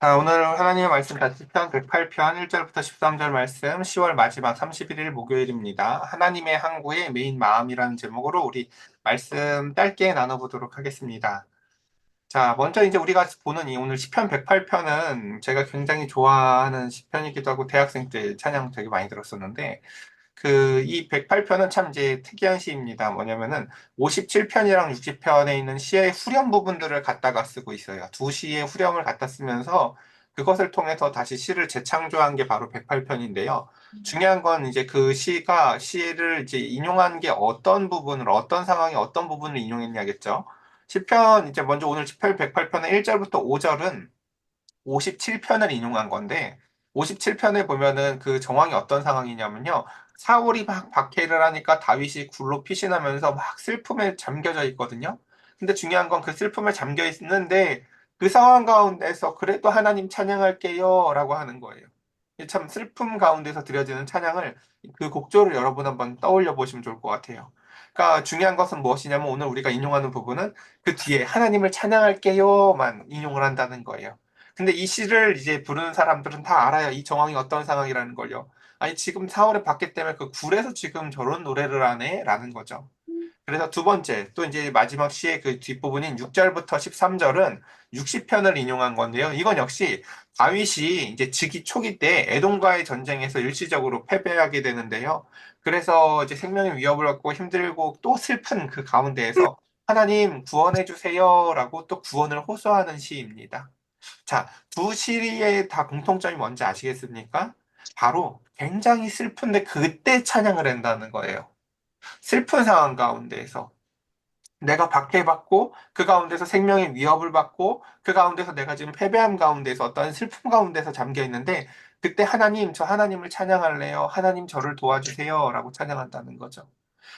자, 오늘 하나님의 말씀 다시편 108편 1절부터 13절 말씀 10월 마지막 31일 목요일입니다. 하나님의 항구의 메인 마음이라는 제목으로 우리 말씀 짧게 나눠보도록 하겠습니다. 자, 먼저 이제 우리가 보는 이 오늘 시편 108편은 제가 굉장히 좋아하는 시편이기도 하고 대학생 때 찬양 되게 많이 들었었는데 이 108편은 참 이제 특이한 시입니다. 뭐냐면은 57편이랑 60편에 있는 시의 후렴 부분들을 갖다가 쓰고 있어요. 두 시의 후렴을 갖다 쓰면서 그것을 통해서 다시 시를 재창조한 게 바로 108편인데요. 중요한 건 이제 시를 이제 인용한 게 어떤 부분을, 어떤 상황에 어떤 부분을 인용했냐겠죠. 시편, 이제 먼저 오늘 시편 108편의 1절부터 5절은 57편을 인용한 건데 57편에 보면은 그 정황이 어떤 상황이냐면요. 사울이 막 박해를 하니까 다윗이 굴로 피신하면서 막 슬픔에 잠겨져 있거든요. 근데 중요한 건 그 슬픔에 잠겨 있는데 그 상황 가운데서 그래도 하나님 찬양할게요 라고 하는 거예요. 참 슬픔 가운데서 드려지는 찬양을 그 곡조를 여러분 한번 떠올려 보시면 좋을 것 같아요. 그러니까 중요한 것은 무엇이냐면 오늘 우리가 인용하는 부분은 그 뒤에 하나님을 찬양할게요만 인용을 한다는 거예요. 근데 이 시를 이제 부르는 사람들은 다 알아요. 이 정황이 어떤 상황이라는 걸요. 아니, 지금 4월에 봤기 때문에 그 굴에서 지금 저런 노래를 하네? 라는 거죠. 그래서 두 번째, 또 이제 마지막 시의 그 뒷부분인 6절부터 13절은 60편을 인용한 건데요. 이건 역시 다윗이 이제 즉위 초기 때 에돔과의 전쟁에서 일시적으로 패배하게 되는데요. 그래서 이제 생명의 위협을 받고 힘들고 또 슬픈 그 가운데에서 하나님 구원해 주세요라고 또 구원을 호소하는 시입니다. 자, 두 시리에 다 공통점이 뭔지 아시겠습니까? 바로 굉장히 슬픈데 그때 찬양을 한다는 거예요. 슬픈 상황 가운데에서 내가 박해받고 그 가운데서 생명의 위협을 받고 그 가운데서 내가 지금 패배함 가운데서 어떤 슬픔 가운데서 잠겨 있는데 그때 하나님, 저 하나님을 찬양할래요. 하나님 저를 도와주세요. 라고 찬양한다는 거죠.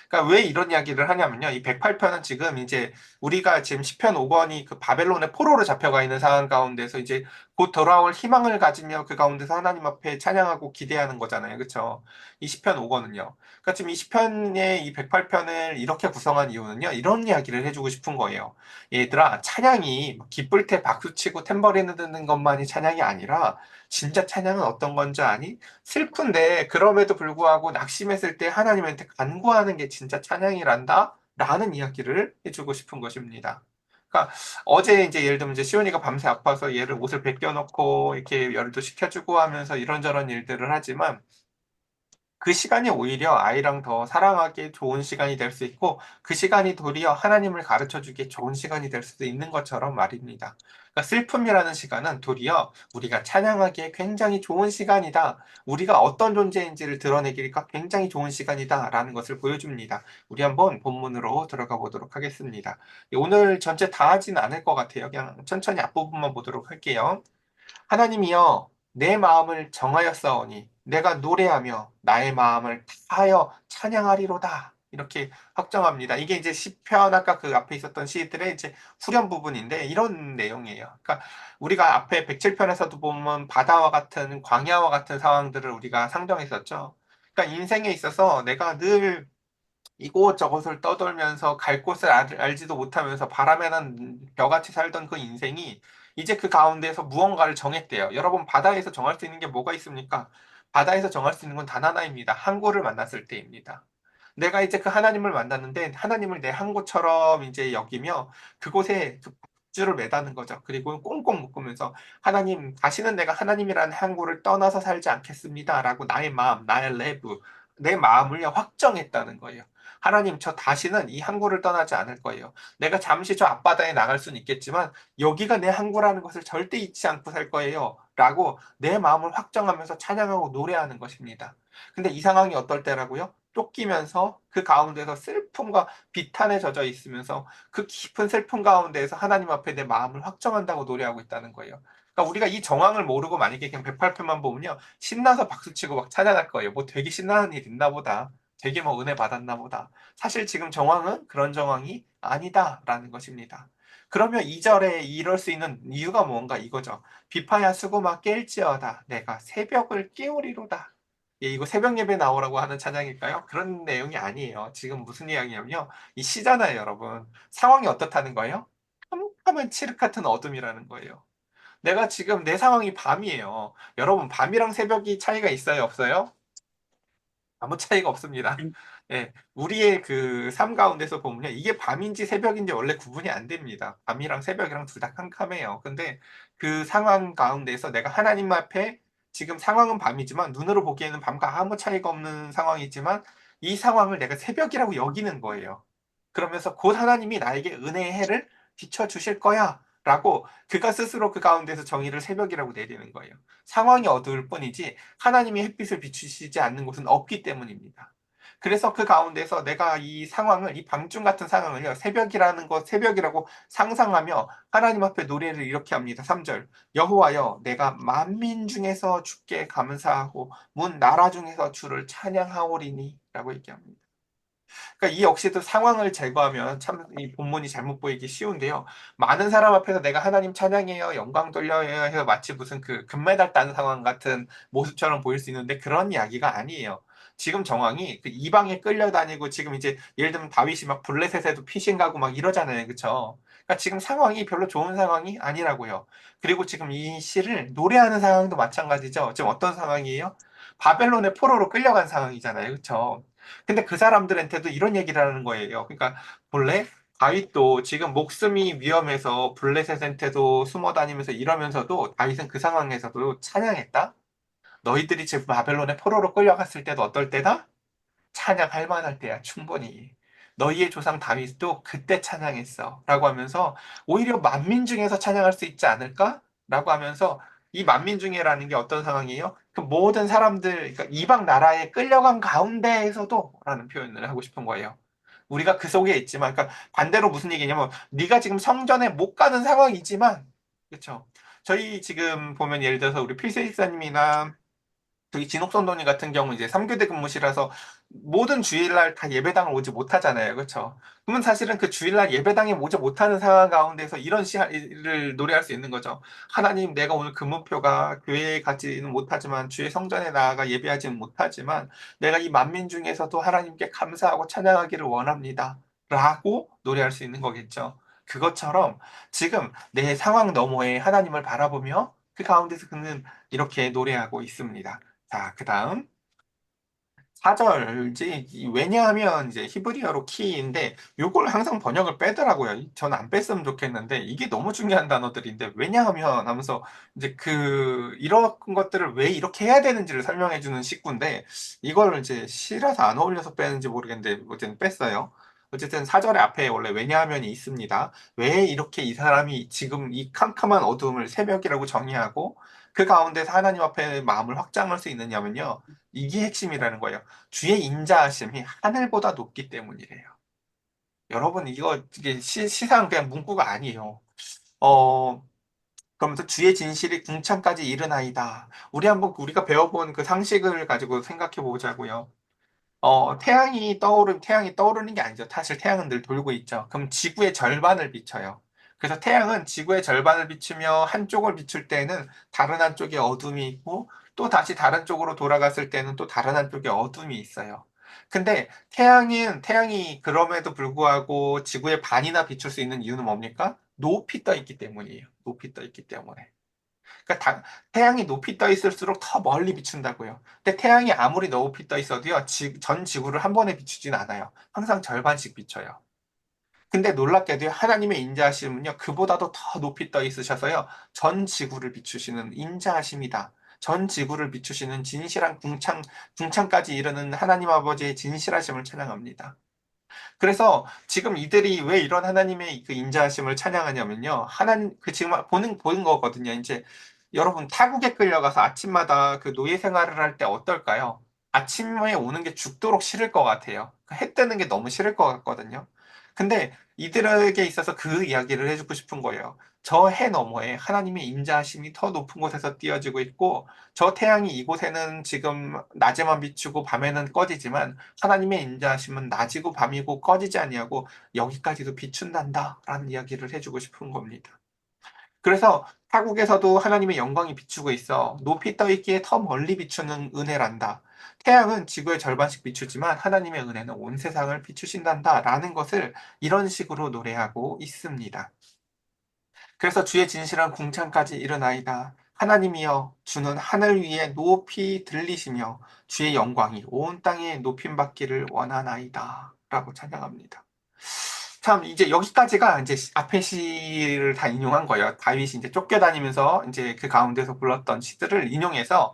그러니까 왜 이런 이야기를 하냐면요. 이 108편은 지금 이제 우리가 지금 시편 5권이 그 바벨론의 포로로 잡혀가 있는 상황 가운데서 이제 곧 돌아올 희망을 가지며 그 가운데서 하나님 앞에 찬양하고 기대하는 거잖아요. 그렇죠? 이 시편 5권은요. 그러니까 지금 이 시편의 이 108편을 이렇게 구성한 이유는요. 이런 이야기를 해주고 싶은 거예요. 얘들아, 찬양이 기쁠 때 박수치고 탬버린을 드는 것만이 찬양이 아니라 진짜 찬양은 어떤 건지 아니? 슬픈데 그럼에도 불구하고 낙심했을 때 하나님한테 간구하는 게 진짜 찬양이란다? 라는 이야기를 해주고 싶은 것입니다. 그러니까 어제 이제 예를 들면 이제 시온이가 밤새 아파서 얘를 옷을 벗겨놓고 이렇게 열도 식혀주고 하면서 이런저런 일들을 하지만 그 시간이 오히려 아이랑 더 사랑하기 좋은 시간이 될 수 있고 그 시간이 도리어 하나님을 가르쳐 주기에 좋은 시간이 될 수도 있는 것처럼 말입니다. 그러니까 슬픔이라는 시간은 도리어 우리가 찬양하기에 굉장히 좋은 시간이다. 우리가 어떤 존재인지를 드러내기가 굉장히 좋은 시간이다라는 것을 보여줍니다. 우리 한번 본문으로 들어가 보도록 하겠습니다. 오늘 전체 다 하진 않을 것 같아요. 그냥 천천히 앞부분만 보도록 할게요. 하나님이여 내 마음을 정하였사오니 내가 노래하며 나의 마음을 다하여 찬양하리로다. 이렇게 확정합니다. 이게 이제 시편 아까 그 앞에 있었던 시들의 이제 후렴 부분인데 이런 내용이에요. 그러니까 우리가 앞에 107편에서도 보면 바다와 같은 광야와 같은 상황들을 우리가 상정했었죠. 그러니까 인생에 있어서 내가 늘 이곳저곳을 떠돌면서 갈 곳을 알지도 못하면서 바람에 난 벼같이 살던 그 인생이 이제 그 가운데서 무언가를 정했대요. 여러분, 바다에서 정할 수 있는 게 뭐가 있습니까? 바다에서 정할 수 있는 건 단 하나입니다. 항구를 만났을 때입니다. 내가 이제 그 하나님을 만났는데 하나님을 내 항구처럼 이제 여기며 그곳에 그 줄을 매다는 거죠. 그리고 꽁꽁 묶으면서 하나님, 다시는 내가 하나님이라는 항구를 떠나서 살지 않겠습니다. 라고 나의 마음, 나의 레브, 내 마음을 확정했다는 거예요. 하나님, 저 다시는 이 항구를 떠나지 않을 거예요. 내가 잠시 저 앞바다에 나갈 수는 있겠지만 여기가 내 항구라는 것을 절대 잊지 않고 살 거예요. 라고 내 마음을 확정하면서 찬양하고 노래하는 것입니다. 근데 이 상황이 어떨 때라고요? 쫓기면서 그 가운데서 슬픔과 비탄에 젖어 있으면서 그 깊은 슬픔 가운데에서 하나님 앞에 내 마음을 확정한다고 노래하고 있다는 거예요. 그러니까 우리가 이 정황을 모르고 만약에 그냥 108편만 보면요. 신나서 박수치고 막 찬양할 거예요. 뭐 되게 신나는 일 있나 보다. 되게 뭐 은혜 받았나 보다. 사실 지금 정황은 그런 정황이 아니다라는 것입니다. 그러면 2절에 이럴 수 있는 이유가 뭔가 이거죠. 비파야 수고마 깰지어다. 내가 새벽을 깨우리로다. 예, 이거 새벽 예배 나오라고 하는 찬양일까요? 그런 내용이 아니에요. 지금 무슨 이야기냐면요. 이 시잖아요, 여러분. 상황이 어떻다는 거예요? 캄캄한 칠흑 같은 어둠이라는 거예요. 내가 지금 내 상황이 밤이에요. 여러분, 밤이랑 새벽이 차이가 있어요, 없어요? 아무 차이가 없습니다. 예, 우리의 그 삶 가운데서 보면요. 이게 밤인지 새벽인지 원래 구분이 안 됩니다. 밤이랑 새벽이랑 둘 다 캄캄해요. 근데 그 상황 가운데서 내가 하나님 앞에 지금 상황은 밤이지만 눈으로 보기에는 밤과 아무 차이가 없는 상황이지만 이 상황을 내가 새벽이라고 여기는 거예요. 그러면서 곧 하나님이 나에게 은혜의 해를 비춰주실 거야. 라고 그가 스스로 그 가운데서 정의를 새벽이라고 내리는 거예요. 상황이 어두울 뿐이지 하나님이 햇빛을 비추시지 않는 곳은 없기 때문입니다. 그래서 그 가운데서 내가 이 상황을, 이 밤중 같은 상황을요, 새벽이라는 것, 새벽이라고 상상하며 하나님 앞에 노래를 이렇게 합니다. 3절. 여호와여, 내가 만민 중에서 주께 감사하고 문 나라 중에서 주를 찬양하오리니. 라고 얘기합니다. 그러니까 이 역시도 상황을 제거하면 참 이 본문이 잘못 보이기 쉬운데요. 많은 사람 앞에서 내가 하나님 찬양해요, 영광 돌려요 해서 마치 무슨 그 금메달 딴 상황 같은 모습처럼 보일 수 있는데 그런 이야기가 아니에요. 지금 정황이 그 이방에 끌려다니고 지금 이제 예를 들면 다윗이 막 블레셋에도 피신 가고 막 이러잖아요. 그쵸? 그러니까 지금 상황이 별로 좋은 상황이 아니라고요. 그리고 지금 이 시를 노래하는 상황도 마찬가지죠. 지금 어떤 상황이에요? 바벨론의 포로로 끌려간 상황이잖아요. 그쵸? 근데 그 사람들한테도 이런 얘기를 하는 거예요. 그러니까 본래 다윗도 지금 목숨이 위험해서 블레셋한테도 숨어 다니면서 이러면서도 다윗은 그 상황에서도 찬양했다. 너희들이 지금 바벨론의 포로로 끌려갔을 때도 어떨 때다? 찬양할 만할 때야, 충분히. 너희의 조상 다윗도 그때 찬양했어. 라고 하면서 오히려 만민 중에서 찬양할 수 있지 않을까? 라고 하면서 이 만민 중에라는 게 어떤 상황이에요? 그 모든 사람들, 그러니까 이방 나라에 끌려간 가운데에서도 라는 표현을 하고 싶은 거예요. 우리가 그 속에 있지만, 그러니까 반대로 무슨 얘기냐면, 네가 지금 성전에 못 가는 상황이지만, 그렇죠? 저희 지금 보면 예를 들어서 우리 필세 집사님이나 저기 진옥선도님 같은 경우 이제 3교대 근무실라서 모든 주일날 다 예배당을 오지 못하잖아요. 그렇죠? 그러면 사실은 그 주일날 예배당에 오지 못하는 상황 가운데서 이런 시를 노래할 수 있는 거죠. 하나님, 내가 오늘 근무표가 교회에 가지는 못하지만 주의 성전에 나아가 예배하지는 못하지만 내가 이 만민 중에서도 하나님께 감사하고 찬양하기를 원합니다. 라고 노래할 수 있는 거겠죠. 그것처럼 지금 내 상황 너머에 하나님을 바라보며 그 가운데서 그는 이렇게 노래하고 있습니다. 자, 그 다음 4절지 왜냐하면 이제 히브리어로 키인데 요걸 항상 번역을 빼더라고요. 저는 안 뺐으면 좋겠는데 이게 너무 중요한 단어들인데 왜냐하면 하면서 이제 그 이런 것들을 왜 이렇게 해야 되는지를 설명해 주는 식구인데 이걸 이제 시라서 안 어울려서 빼는지 모르겠는데 어쨌든 뺐어요. 어쨌든 4절의 앞에 원래 왜냐하면이 있습니다. 왜 이렇게 이 사람이 지금 이 캄캄한 어둠을 새벽이라고 정의하고 그 가운데서 하나님 앞에 마음을 확장할 수 있느냐면요. 이게 핵심이라는 거예요. 주의 인자하심이 하늘보다 높기 때문이래요. 여러분, 이게 시상 그냥 문구가 아니에요. 어, 그러면서 주의 진실이 궁창까지 이르나이다. 우리가 배워본 그 상식을 가지고 생각해 보자고요. 태양이 떠오르는 게 아니죠. 사실 태양은 늘 돌고 있죠. 그럼 지구의 절반을 비춰요. 그래서 태양은 지구의 절반을 비추며 한쪽을 비출 때는 다른 한쪽에 어둠이 있고 또 다시 다른 쪽으로 돌아갔을 때는 또 다른 한쪽에 어둠이 있어요. 근데 태양이 그럼에도 불구하고 지구의 반이나 비출 수 있는 이유는 뭡니까? 높이 떠 있기 때문이에요. 높이 떠 있기 때문에. 그러니까 태양이 높이 떠 있을수록 더 멀리 비춘다고요. 근데 태양이 아무리 높이 떠 있어도요, 전 지구를 한 번에 비추진 않아요. 항상 절반씩 비춰요. 근데 놀랍게도 하나님의 인자하심은요, 그보다도 더 높이 떠 있으셔서요, 전 지구를 비추시는 인자하심이다. 전 지구를 비추시는 진실한 궁창까지 이르는 하나님 아버지의 진실하심을 찬양합니다. 그래서 지금 이들이 왜 이런 하나님의 그 인자하심을 찬양하냐면요. 지금 보는 거거든요. 이제 여러분, 타국에 끌려가서 아침마다 그 노예 생활을 할 때 어떨까요? 아침에 오는 게 죽도록 싫을 것 같아요. 해 뜨는 게 너무 싫을 것 같거든요. 근데 이들에게 있어서 그 이야기를 해주고 싶은 거예요. 저 해 너머에 하나님의 인자하심이 더 높은 곳에서 띄어지고 있고, 저 태양이 이곳에는 지금 낮에만 비추고 밤에는 꺼지지만 하나님의 인자하심은 낮이고 밤이고 꺼지지 아니하고 여기까지도 비춘단다라는 이야기를 해주고 싶은 겁니다. 그래서 타국에서도 하나님의 영광이 비추고 있어 높이 떠 있기에 더 멀리 비추는 은혜란다. 태양은 지구의 절반씩 비추지만 하나님의 은혜는 온 세상을 비추신단다라는 것을 이런 식으로 노래하고 있습니다. 그래서 주의 진실한 궁창까지 이르나이다. 하나님이여 주는 하늘 위에 높이 들리시며 주의 영광이 온 땅에 높임받기를 원하나이다. 라고 찬양합니다. 참 이제 여기까지가 이제 앞에 시를 다 인용한 거예요. 다윗이 이제 쫓겨다니면서 이제 그 가운데서 불렀던 시들을 인용해서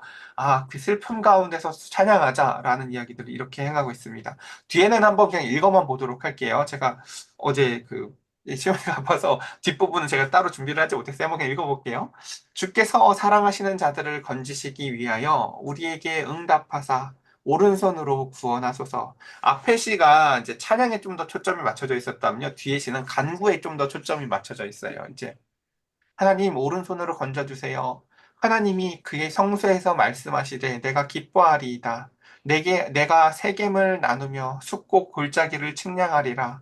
그 슬픔 가운데서 찬양하자라는 이야기들을 이렇게 행하고 있습니다. 뒤에는 한번 그냥 읽어만 보도록 할게요. 제가 어제 시험이 아파서 뒷부분은 제가 따로 준비를 하지 못했어요. 한번 그냥 읽어볼게요. 주께서 사랑하시는 자들을 건지시기 위하여 우리에게 응답하사 오른손으로 구원하소서. 앞에 시가 이제 찬양에 좀 더 초점이 맞춰져 있었다면요. 뒤에 시는 간구에 좀 더 초점이 맞춰져 있어요. 이제 하나님 오른손으로 건져주세요. 하나님이 그의 성소에서 말씀하시되 내가 기뻐하리이다. 내가 세겜을 나누며 숫곡 골짜기를 측량하리라.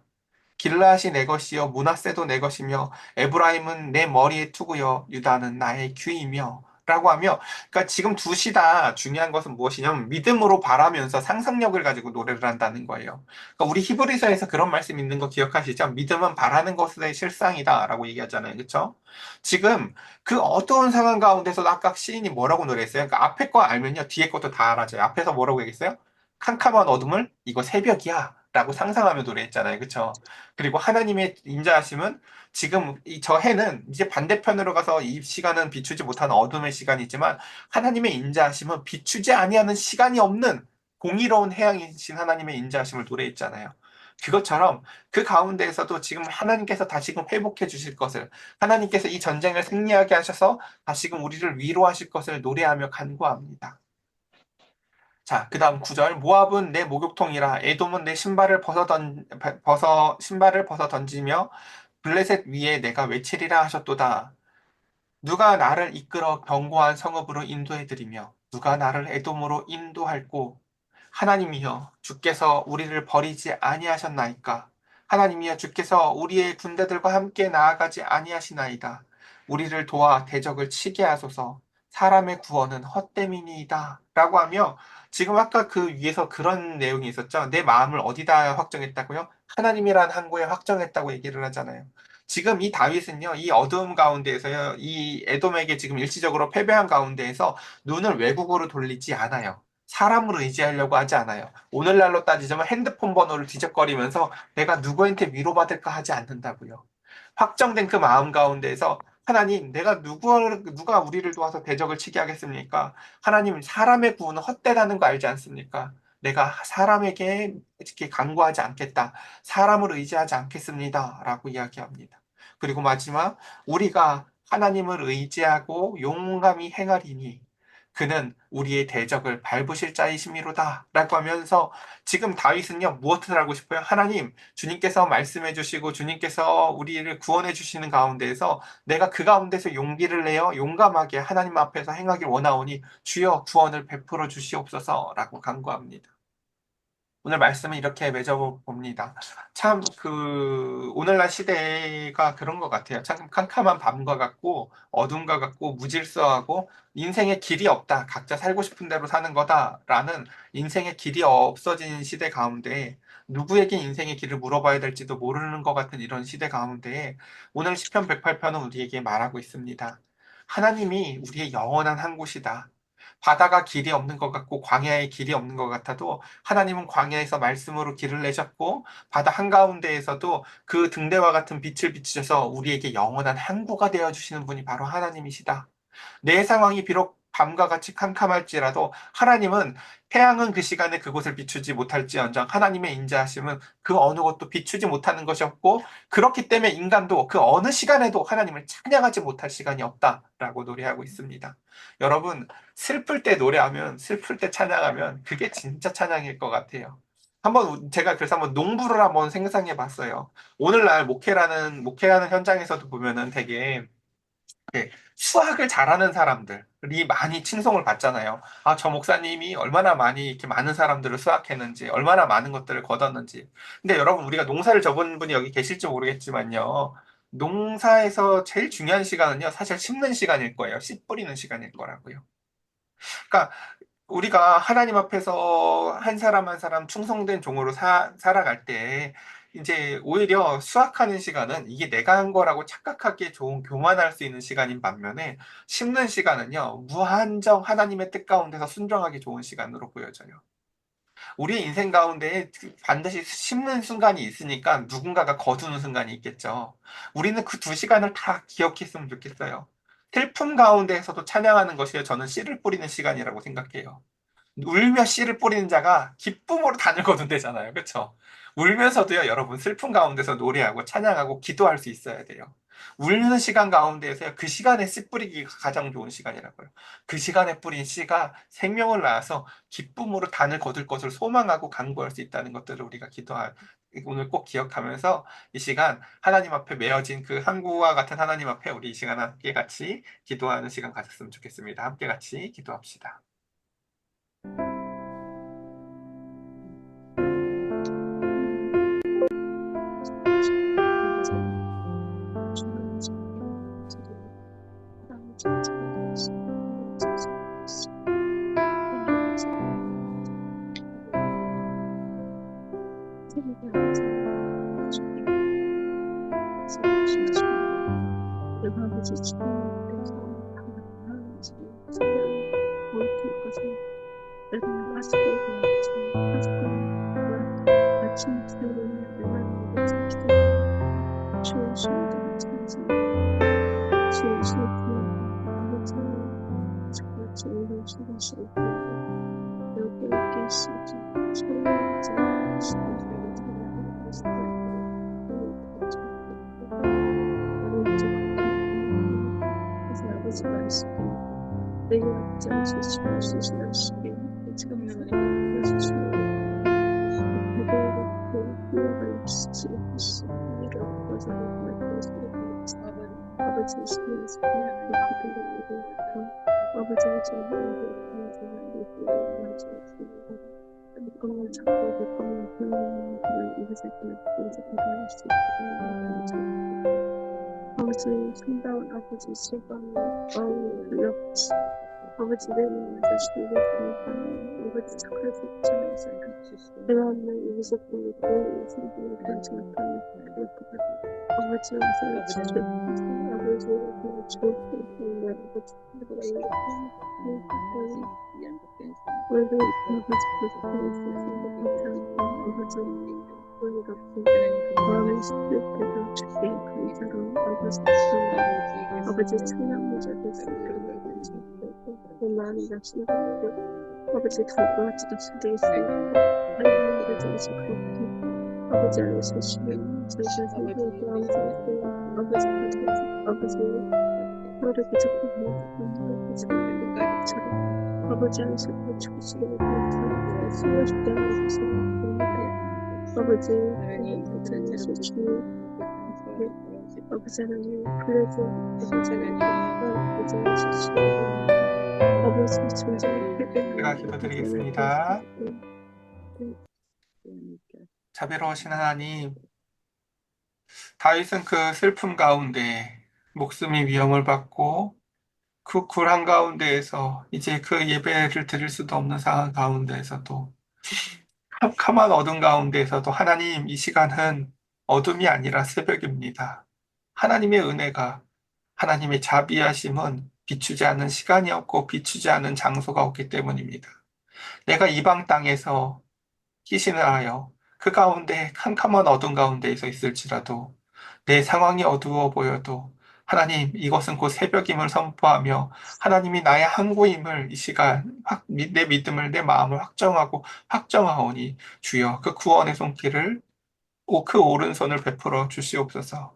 길르앗이 내 것이요 므낫세도 내 것이며 에브라임은 내 머리의 투구요 유다는 나의 귀이며 라고 하며 그러니까 지금 두 시 다 중요한 것은 무엇이냐면 믿음으로 바라면서 상상력을 가지고 노래를 한다는 거예요. 그러니까 우리 히브리서에서 그런 말씀 있는 거 기억하시죠? 믿음은 바라는 것의 실상이다라고 얘기하잖아요. 그렇죠? 지금 그 어두운 상황 가운데서도 아까 시인이 뭐라고 노래했어요? 그러니까 앞에 거 알면요 뒤에 것도 다 알아져요. 앞에서 뭐라고 얘기했어요? 캄캄한 어둠을 이거 새벽이야 라고 상상하며 노래했잖아요. 그렇죠? 그리고 하나님의 인자하심은 지금 저 해는 이제 반대편으로 가서 이 시간은 비추지 못하는 어둠의 시간이지만 하나님의 인자하심은 비추지 아니하는 시간이 없는 공의로운 해양이신 하나님의 인자하심을 노래했잖아요. 그것처럼 그 가운데에서도 지금 하나님께서 다시금 회복해 주실 것을 하나님께서 이 전쟁을 승리하게 하셔서 다시금 우리를 위로하실 것을 노래하며 간구합니다. 자, 그 다음 구절 모압은 내 목욕통이라 에돔은 내 신발을 벗어 던지며 블레셋 위에 내가 외치리라 하셨도다. 누가 나를 이끌어 견고한 성읍으로 인도해드리며 누가 나를 에돔으로 인도할꼬. 하나님이여 주께서 우리를 버리지 아니하셨나이까. 하나님이여 주께서 우리의 군대들과 함께 나아가지 아니하시나이다. 우리를 도와 대적을 치게 하소서. 사람의 구원은 헛됨이니이다. 라고 하며 지금 아까 그 위에서 그런 내용이 있었죠. 내 마음을 어디다 확정했다고요? 하나님이란 항구에 확정했다고 얘기를 하잖아요. 지금 이 다윗은요, 이 어두움 가운데에서요, 이 에돔에게 지금 일시적으로 패배한 가운데에서 눈을 외국으로 돌리지 않아요. 사람을 의지하려고 하지 않아요. 오늘날로 따지자면 핸드폰 번호를 뒤적거리면서 내가 누구한테 위로받을까 하지 않는다고요. 확정된 그 마음 가운데에서 하나님, 누가 우리를 도와서 대적을 치게 하겠습니까? 하나님, 사람의 구원은 헛되다는 거 알지 않습니까? 내가 사람에게 이렇게 간구하지 않겠다. 사람을 의지하지 않겠습니다. 라고 이야기합니다. 그리고 마지막, 우리가 하나님을 의지하고 용감히 행하리니 그는 우리의 대적을 밟으실 자이심이로다. 라고 하면서 지금 다윗은요, 무엇을 하고 싶어요? 하나님, 주님께서 말씀해 주시고 주님께서 우리를 구원해 주시는 가운데에서 내가 그 가운데서 용기를 내어 용감하게 하나님 앞에서 행하길 원하오니 주여 구원을 베풀어 주시옵소서라고 간구합니다. 오늘 말씀을 이렇게 맺어봅니다. 참, 오늘날 시대가 그런 것 같아요. 참 캄캄한 밤과 같고, 어둠과 같고, 무질서하고, 인생의 길이 없다. 각자 살고 싶은 대로 사는 거다라는 인생의 길이 없어진 시대 가운데, 누구에게 인생의 길을 물어봐야 될지도 모르는 것 같은 이런 시대 가운데, 오늘 시편 108편은 우리에게 말하고 있습니다. 하나님이 우리의 영원한 한 곳이다. 바다가 길이 없는 것 같고 광야에 길이 없는 것 같아도 하나님은 광야에서 말씀으로 길을 내셨고 바다 한가운데에서도 그 등대와 같은 빛을 비추셔서 우리에게 영원한 항구가 되어 주시는 분이 바로 하나님이시다. 내 상황이 비록 밤과 같이 캄캄할지라도 하나님은 태양은 그 시간에 그곳을 비추지 못할지언정 하나님의 인자하심은 그 어느 것도 비추지 못하는 것이었고 그렇기 때문에 인간도 그 어느 시간에도 하나님을 찬양하지 못할 시간이 없다라고 노래하고 있습니다. 여러분 슬플 때 노래하면 슬플 때 찬양하면 그게 진짜 찬양일 것 같아요. 제가 그래서 한번 농부를 한번 생각해 봤어요. 오늘날 목회하는 현장에서도 보면은 되게 수학을 잘하는 사람들이 많이 칭송을 받잖아요. 저 목사님이 얼마나 많이 이렇게 많은 사람들을 수학했는지, 얼마나 많은 것들을 거뒀는지. 근데 여러분, 우리가 농사를 접은 분이 여기 계실지 모르겠지만요. 농사에서 제일 중요한 시간은요, 사실 심는 시간일 거예요. 씨 뿌리는 시간일 거라고요. 그러니까 우리가 하나님 앞에서 한 사람 한 사람 충성된 종으로 살아갈 때 이제 오히려 수학하는 시간은 이게 내가 한 거라고 착각하기에 좋은 교만할 수 있는 시간인 반면에 심는 시간은요, 무한정 하나님의 뜻 가운데서 순종하기 좋은 시간으로 보여져요. 우리의 인생 가운데 반드시 심는 순간이 있으니까 누군가가 거두는 순간이 있겠죠. 우리는 그 두 시간을 다 기억했으면 좋겠어요. 슬픔 가운데에서도 찬양하는 것이 저는 씨를 뿌리는 시간이라고 생각해요. 울며 씨를 뿌리는 자가 기쁨으로 단을 거둔대잖아요. 그렇죠? 울면서도요, 여러분 슬픔 가운데서 노래하고 찬양하고 기도할 수 있어야 돼요. 울는 시간 가운데에서 그 시간에 씨 뿌리기가 가장 좋은 시간이라고요. 그 시간에 뿌린 씨가 생명을 낳아서 기쁨으로 단을 거둘 것을 소망하고 간구할 수 있다는 것들을 우리가 오늘 꼭 기억하면서 이 시간 하나님 앞에 메어진 그 항구와 같은 하나님 앞에 우리 이 시간 함께 같이 기도하는 시간 가졌으면 좋겠습니다. 함께 같이 기도합시다. 제가 기도드리겠습니다. 자비로우신 하나님, 다윗은 그 슬픔 가운데 목숨이 위험을 받고 그 굴 한가운데에서 이제 그 예배를 드릴 수도 없는 상황 가운데에서도 캄캄한 어둠 가운데에서도 하나님 이 시간은 어둠이 아니라 새벽입니다. 하나님의 은혜가 하나님의 자비하심은 비추지 않는 시간이 없고 비추지 않는 장소가 없기 때문입니다. 내가 이방 땅에서 희신을 하여 그 가운데 캄캄한 어둠 가운데에서 있을지라도 내 상황이 어두워 보여도 하나님 이것은 곧 새벽임을 선포하며 하나님이 나의 항구임을 이 시간 내 믿음을 내 마음을 확정하고 확정하오니 주여 그 구원의 손길을 그 오른손을 베풀어 주시옵소서.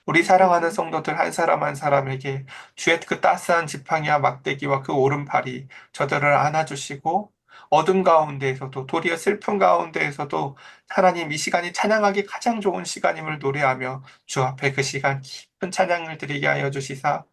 우리 사랑하는 성도들 한 사람 한 사람에게 주의 그 따스한 지팡이와 막대기와 그 오른팔이 저들을 안아주시고 어둠 가운데에서도 도리어 슬픔 가운데에서도 하나님 이 시간이 찬양하기 가장 좋은 시간임을 노래하며 주 앞에 그 시간 깊은 찬양을 드리게 하여 주시사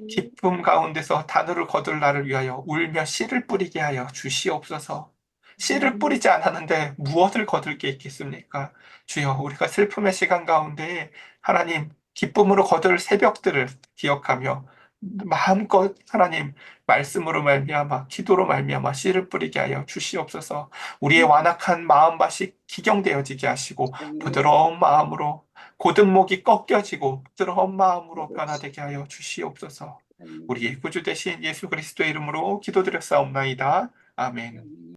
기쁨 가운데서 단으를 거둘 나를 위하여 울며 씨를 뿌리게 하여 주시옵소서. 씨를 뿌리지 않았는데 무엇을 거둘 게 있겠습니까? 주여, 우리가 슬픔의 시간 가운데 하나님 기쁨으로 거둘 새벽들을 기억하며 마음껏 하나님 말씀으로 말미암아 기도로 말미암아 씨를 뿌리게 하여 주시옵소서. 우리의 완악한 마음밭이 기경되어지게 하시고 아멘. 부드러운 마음으로 고든 목이 꺾여지고 부드러운 마음으로 변화되게 하여 주시옵소서. 아멘. 우리의 구주 되신 예수 그리스도의 이름으로 기도드렸사옵나이다. 아멘. 아멘.